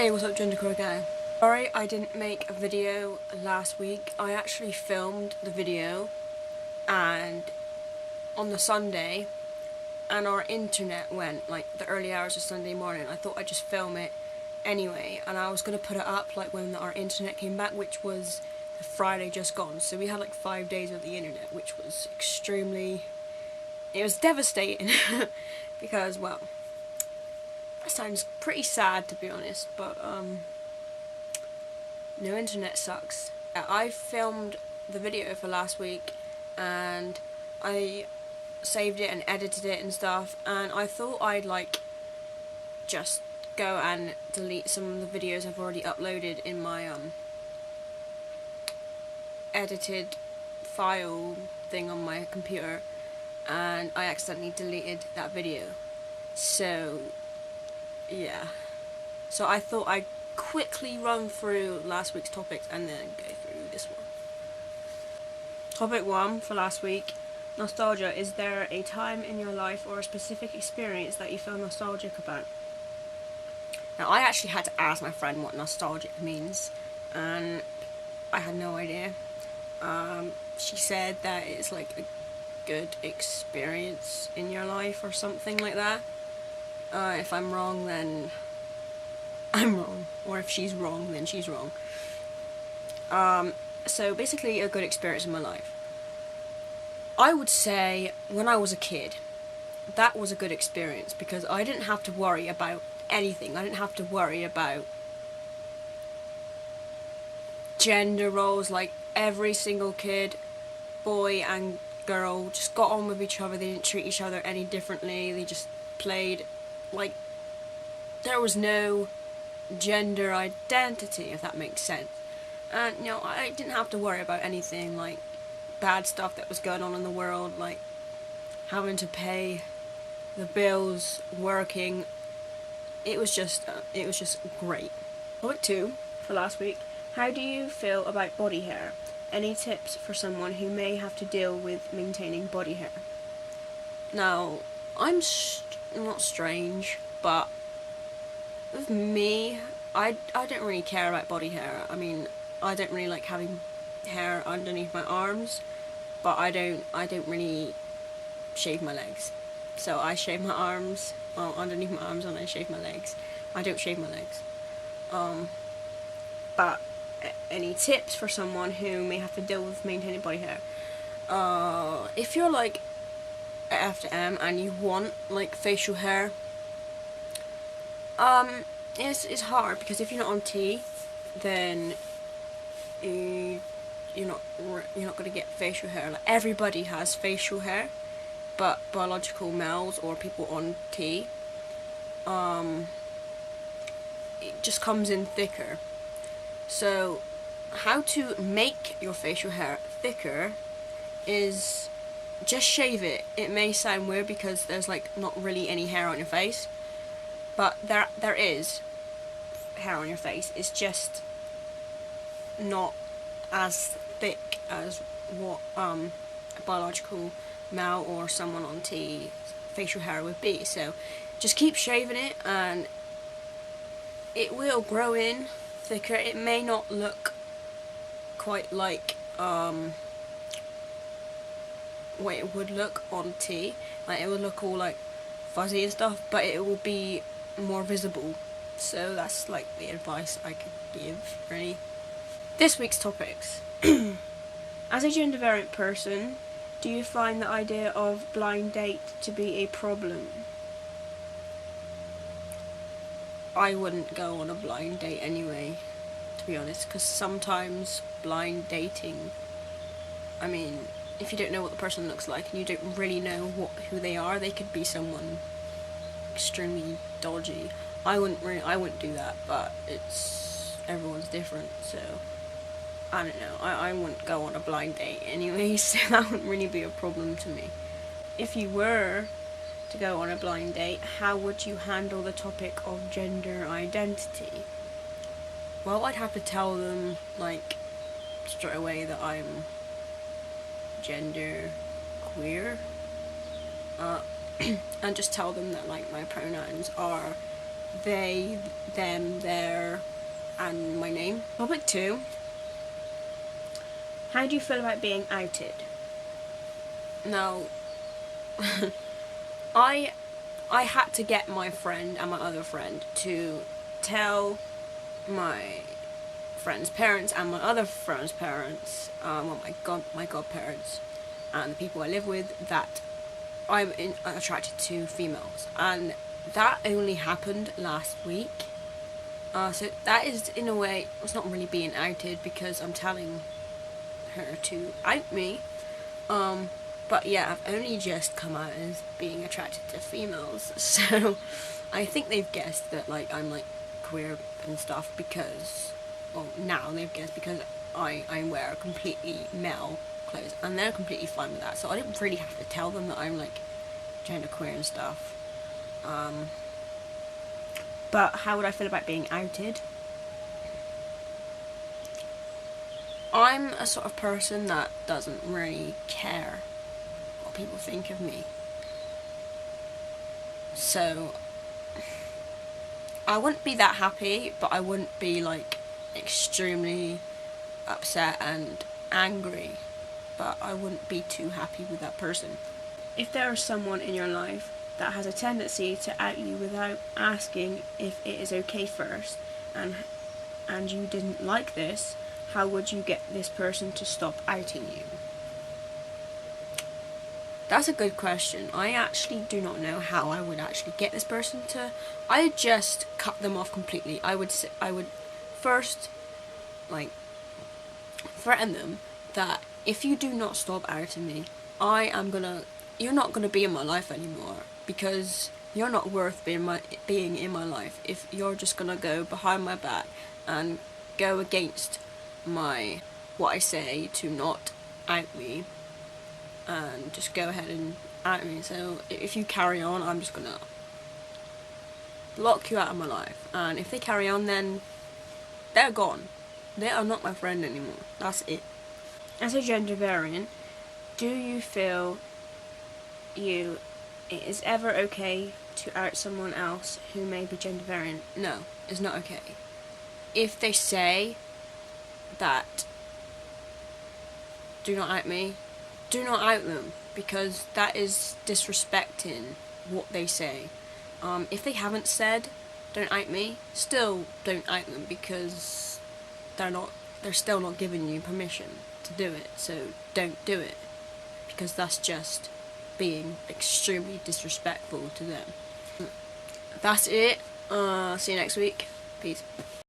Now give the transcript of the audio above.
Hey, what's up, Gendercore gang? Sorry I didn't make a video last week. I actually filmed the video and on the Sunday, and our internet went like the early hours of Sunday morning. I thought I'd just film it anyway, and I was gonna put it up like when our internet came back, which was the Friday just gone. So we had like 5 days of the internet, which was it was devastating because, well, that sounds pretty sad to be honest, but no internet sucks. I filmed the video for last week and I saved it and edited it and stuff, and I thought I'd like just go and delete some of the videos I've already uploaded in my edited file thing on my computer, and I accidentally deleted that video. So yeah, so I thought I'd quickly run through last week's topics and then go through this one. Topic 1 for last week: nostalgia. Is there a time in your life or a specific experience that you feel nostalgic about? Now, I actually had to ask my friend what nostalgic means, and I had no idea. She said that it's like a good experience in your life or something like that. If I'm wrong, then I'm wrong, or if she's wrong, then she's wrong. So basically, a good experience in my life. I would say when I was a kid, that was a good experience because I didn't have to worry about anything. I didn't have to worry about gender roles. Like, every single kid, boy and girl, just got on with each other. They didn't treat each other any differently. They just played like there was no gender identity, if that makes sense. And you know, I didn't have to worry about anything like bad stuff that was going on in the world, like having to pay the bills, working. It was just great. Topic 2 for last week: how do you feel about body hair? Any tips for someone who may have to deal with maintaining body hair? Now, I'm not strange, but with me, I don't really care about body hair. I mean, I don't really like having hair underneath my arms, but I don't really shave my legs. So I shave my arms, underneath my arms, and I shave my legs. I don't shave my legs. But any tips for someone who may have to deal with maintaining body hair? If you're like F to M and you want like facial hair, it's hard because if you're not on T, then you're not gonna get facial hair. Like, everybody has facial hair, but biological males or people on T, it just comes in thicker. So how to make your facial hair thicker is just shave it. It may sound weird because there's like not really any hair on your face, but there is hair on your face. It's just not as thick as what a biological male or someone on T facial hair would be. So just keep shaving it and it will grow in thicker. It may not look quite like what it would look on T, like it would look all like fuzzy and stuff, but it will be more visible. So that's like the advice I could give, really. This week's topics. As a gender variant person, do you find the idea of blind date to be a problem? I wouldn't go on a blind date anyway, to be honest, because sometimes blind dating, I mean, if you don't know what the person looks like and you don't really know who they are, they could be someone extremely dodgy. I wouldn't do that, but everyone's different, so I don't know. I wouldn't go on a blind date anyway, so that wouldn't really be a problem to me. If you were to go on a blind date, how would you handle the topic of gender identity? Well, I'd have to tell them, like, straight away that I'm gender queer, and just tell them that like my pronouns are they, them, their, and my name. Topic 2. How do you feel about being outed? Now, I had to get my friend and my other friend to tell my friend's parents and my other friend's parents, my godparents, and the people I live with, that I'm attracted to females, and that only happened last week. So that is, in a way, it's not really being outed because I'm telling her to out me. But yeah, I've only just come out as being attracted to females, so I think they've guessed that like I'm like queer and stuff because, well, now they've guessed because I wear completely male clothes, and they're completely fine with that. So I didn't really have to tell them that I'm like genderqueer and stuff. But how would I feel about being outed? I'm a sort of person that doesn't really care what people think of me. So I wouldn't be that happy, but I wouldn't be like extremely upset and angry. But I wouldn't be too happy with that person. If there is someone in your life that has a tendency to out you without asking if it is okay first, and you didn't like this, how would you get this person to stop outing you? That's a good question. I actually do not know how I would actually get this person to. I would just cut them off completely. I would first like threaten them that if you do not stop outing me, you're not gonna be in my life anymore, because you're not worth being in my life if you're just gonna go behind my back and go against what I say to not out me, and just go ahead and out me. So if you carry on, I'm just gonna block you out of my life, and if they carry on, then they're gone. They are not my friend anymore. That's it. As a gender variant, do you feel it is ever okay to out someone else who may be gender variant? No, it's not okay. If they say that do not out me, do not out them, because that is disrespecting what they say. If they haven't said don't out me, still don't out them, because they're still not giving you permission to do it. So don't do it, because that's just being extremely disrespectful to them. That's it. See you next week. Peace.